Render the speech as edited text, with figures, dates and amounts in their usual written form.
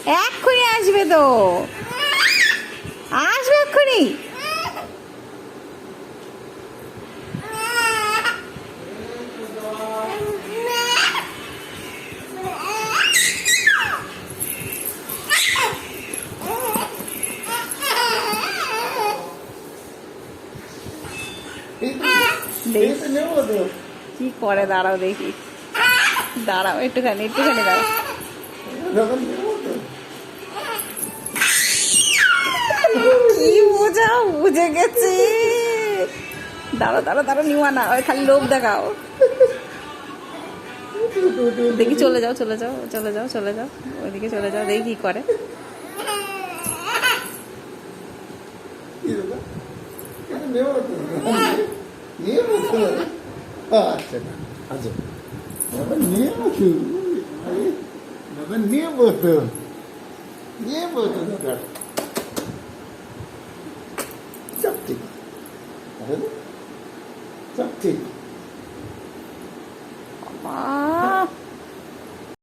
এক্ষুনি আসবে তো, আসবে এক্ষুনি। কি করে, দাঁড়াও দেখি, দাঁড়াও একটুখানি একটুখানি দাঁড়াও। কি বোঝা, বুঝে গেছে। দাঁড়াও দাঁড়াও দাঁড়াও, নিওয়া না, ওই খালি লোভ দেখাও। দেখি, চলে যাও চলে যাও চলে যাও চলে যাও, ওইদিকে চলে যাও, দেখি কি করে। আচ্ছা আচ্ছা, নিয়ে বসু, নিয়ে বসু, নিয়ে বসু, সব ঠিক, সব ঠিক।